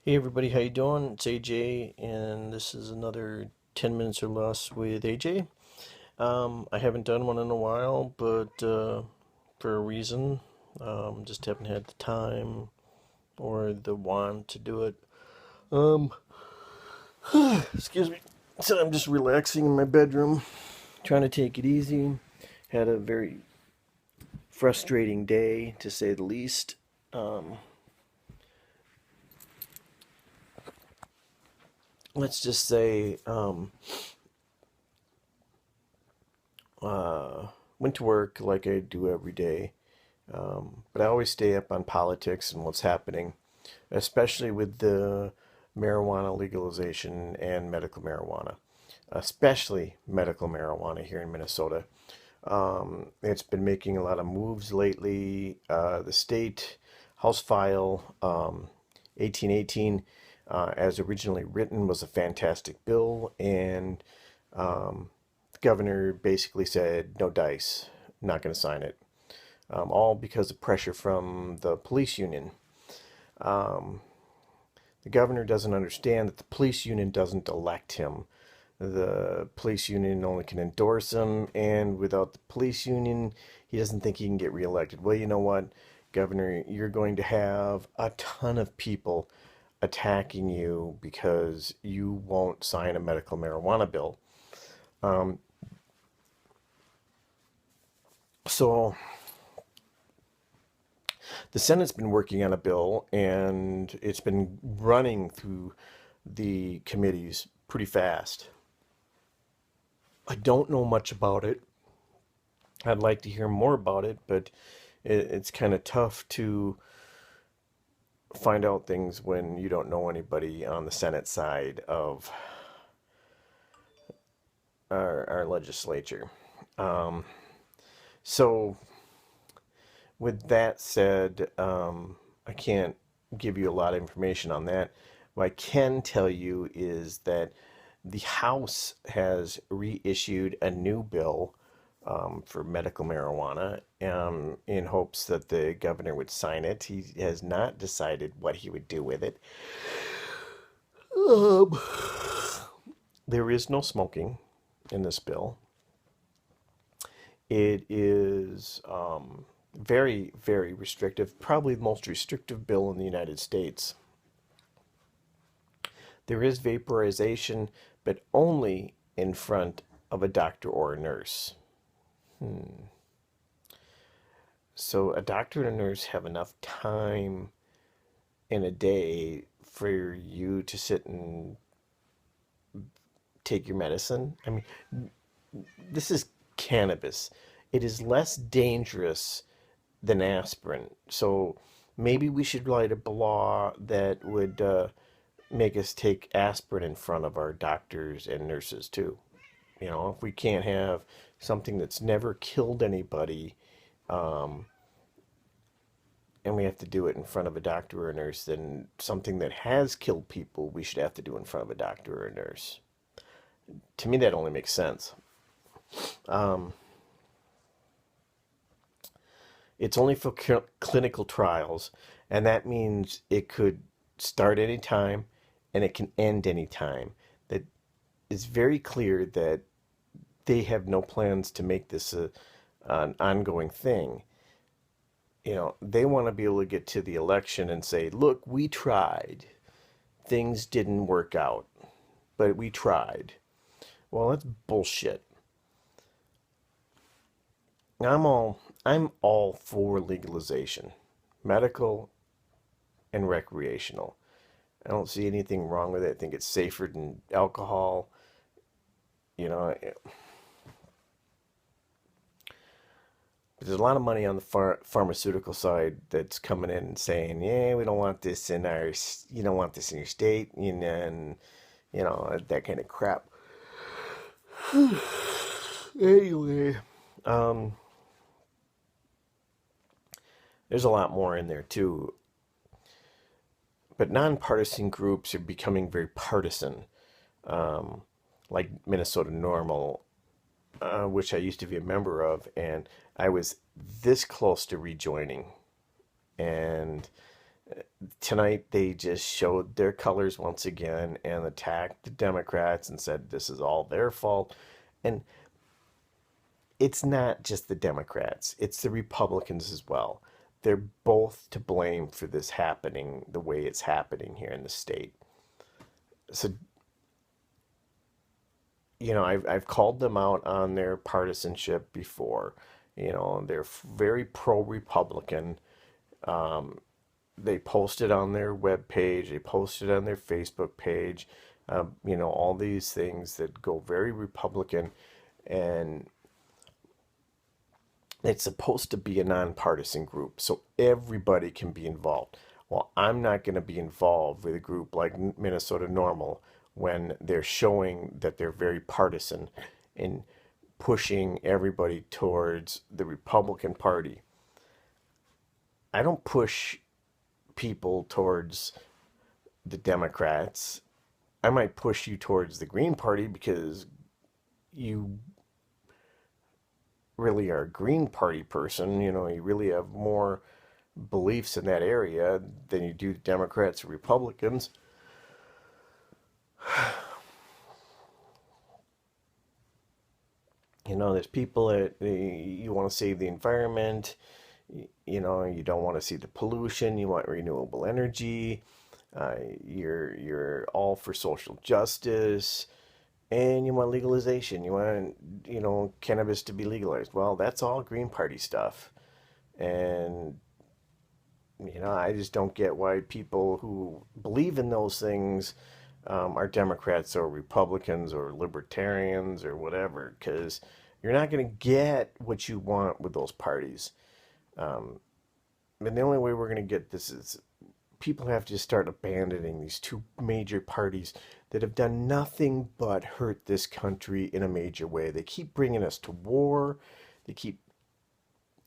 Hey everybody, how you doing? It's AJ, and this is another 10 minutes or less with AJ. I haven't done one in a while, but for a reason, just haven't had the time or the want to do it. Um, Excuse me. So I'm just relaxing in my bedroom, trying to take it easy. Had a very frustrating day, to say the least. Um, let's just say, went to work like I do every day. But I always stay up on politics and what's happening, especially with the marijuana legalization and medical marijuana, especially medical marijuana here in Minnesota. It's been making a lot of moves lately. The state House File 1818, as originally written, was a fantastic bill, and the governor basically said, no dice, not going to sign it. All because of pressure from the police union. Um, the governor doesn't understand that the police union doesn't elect him. The police union only can endorse him, and without the police union, he doesn't think he can get reelected. Well, you know what, Governor, you're going to have a ton of people attacking you because you won't sign a medical marijuana bill. Um, so the Senate's been working on a bill, and it's been running through the committees pretty fast. I don't know much about it. I'd like to hear more about it, but it's kind of tough to find out things when you don't know anybody on the Senate side of our legislature. Um, so, with that said, I can't give you a lot of information on that. What I can tell you is that the House has reissued a new bill for medical marijuana in hopes that the governor would sign it. He has not decided what he would do with it. Um, there is no smoking in this bill. It is very, very restrictive, probably the most restrictive bill in the United States. There is vaporization, but only in front of a doctor or a nurse. So a doctor and a nurse have enough time in a day for you to sit and take your medicine. I mean, this is cannabis. It is less dangerous than aspirin. So maybe we should write a law that would make us take aspirin in front of our doctors and nurses too. You know, if we can't have something that's never killed anybody, um, and we have to do it in front of a doctor or a nurse, then something that has killed people, we should have to do in front of a doctor or a nurse. To me, that only makes sense. Um, it's only for clinical trials, and that means it could start any time and it can end any time. That is very clear that they have no plans to make this an ongoing thing. You know, they want to be able to get to the election and say, look, we tried. Things didn't work out, but we tried. Well, that's bullshit. I'm all for legalization, medical and recreational. I don't see anything wrong with it. I think it's safer than alcohol. You know, there's a lot of money on the pharmaceutical side that's coming in and saying, "Yeah, we don't want this in our, you don't want this in your state," and you know that kind of crap. Anyway, um, there's a lot more in there too. But nonpartisan groups are becoming very partisan, um, like Minnesota Normal, which I used to be a member of, and I was this close to rejoining. And Tonight they just showed their colors once again and attacked the Democrats and said this is all their fault. And it's not just the Democrats, it's the Republicans as well. They're both to blame for this happening the way it's happening here in the state. So, I've called them out on their partisanship before. They're very pro Republican. Um, they posted on their web page, they posted on their Facebook page, all these things that go very Republican, and it's supposed to be a nonpartisan group, so everybody can be involved. Well, I'm not going to be involved with a group like Minnesota Normal when they're showing that they're very partisan in pushing everybody towards the Republican Party. I don't push people towards the Democrats. I might push you towards the Green Party because you really are a Green Party person. You really have more beliefs in that area than you do Democrats or Republicans. There's people that you want to save the environment. You don't want to see the pollution. You want renewable energy. You're all for social justice, and you want legalization. You want cannabis to be legalized. Well, that's all Green Party stuff, and I just don't get why people who believe in those things are Democrats or Republicans or libertarians or whatever, because you're not going to get what you want with those parties. Um, and the only way we're going to get this is people have to start abandoning these two major parties that have done nothing but hurt this country in a major way. They keep bringing us to war. They keep,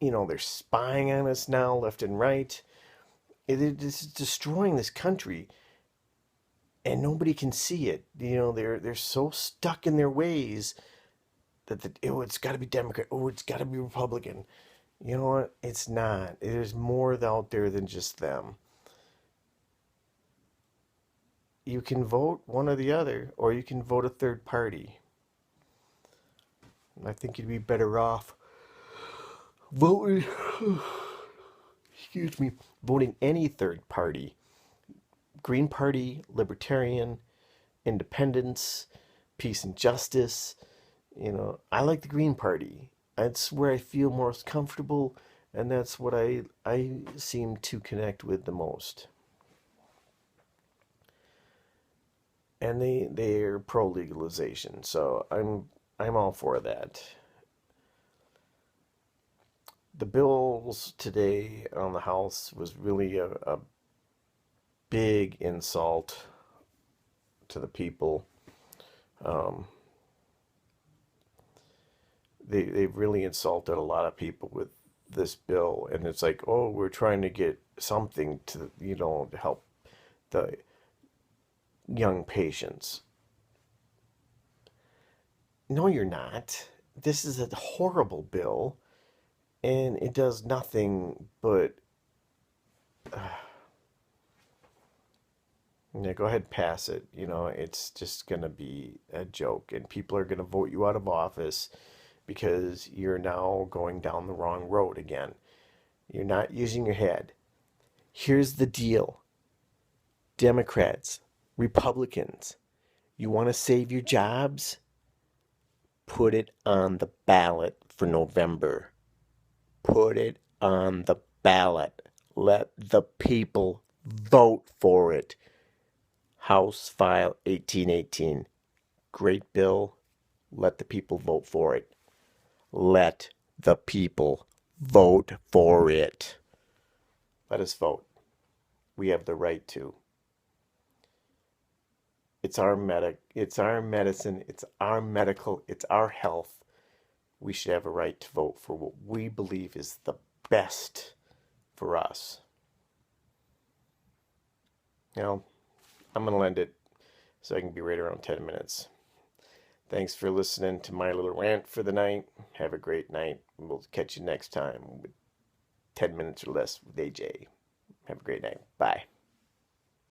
they're spying on us now left and right. It is destroying this country, and nobody can see it. They're so stuck in their ways that it's got to be Democrat. Oh, it's got to be Republican. You know what? It's not. There's more out there than just them. You can vote one or the other, or you can vote a third party. I think you'd be better off voting, excuse me, voting any third party. Green Party, Libertarian, Independence, Peace and Justice. I like the Green Party. That's where I feel most comfortable, and that's what I seem to connect with the most. And they're pro legalization, so I'm all for that. The bills today on the House was really a big insult to the people. Um, they've really insulted a lot of people with this bill, and it's like, oh, we're trying to get something to to help the young patients. No, you're not. This is a horrible bill, and it does nothing but yeah, go ahead, pass it. It's just gonna be a joke, and people are gonna vote you out of office because you're now going down the wrong road again. You're not using your head. Here's the deal, Democrats, Republicans, you want to save your jobs? Put it on the ballot for November. Put it on the ballot. Let the people vote for it. House File 1818. Great bill. Let the people vote for it. Let the people vote for it. Let us vote. We have the right to. It's our medicine, it's our medical, it's our health. We should have a right to vote for what we believe is the best for us. I'm going to end it so I can be right around 10 minutes. Thanks for listening to my little rant for the night. Have a great night. We'll catch you next time with 10 minutes or less with AJ. Have a great night. Bye.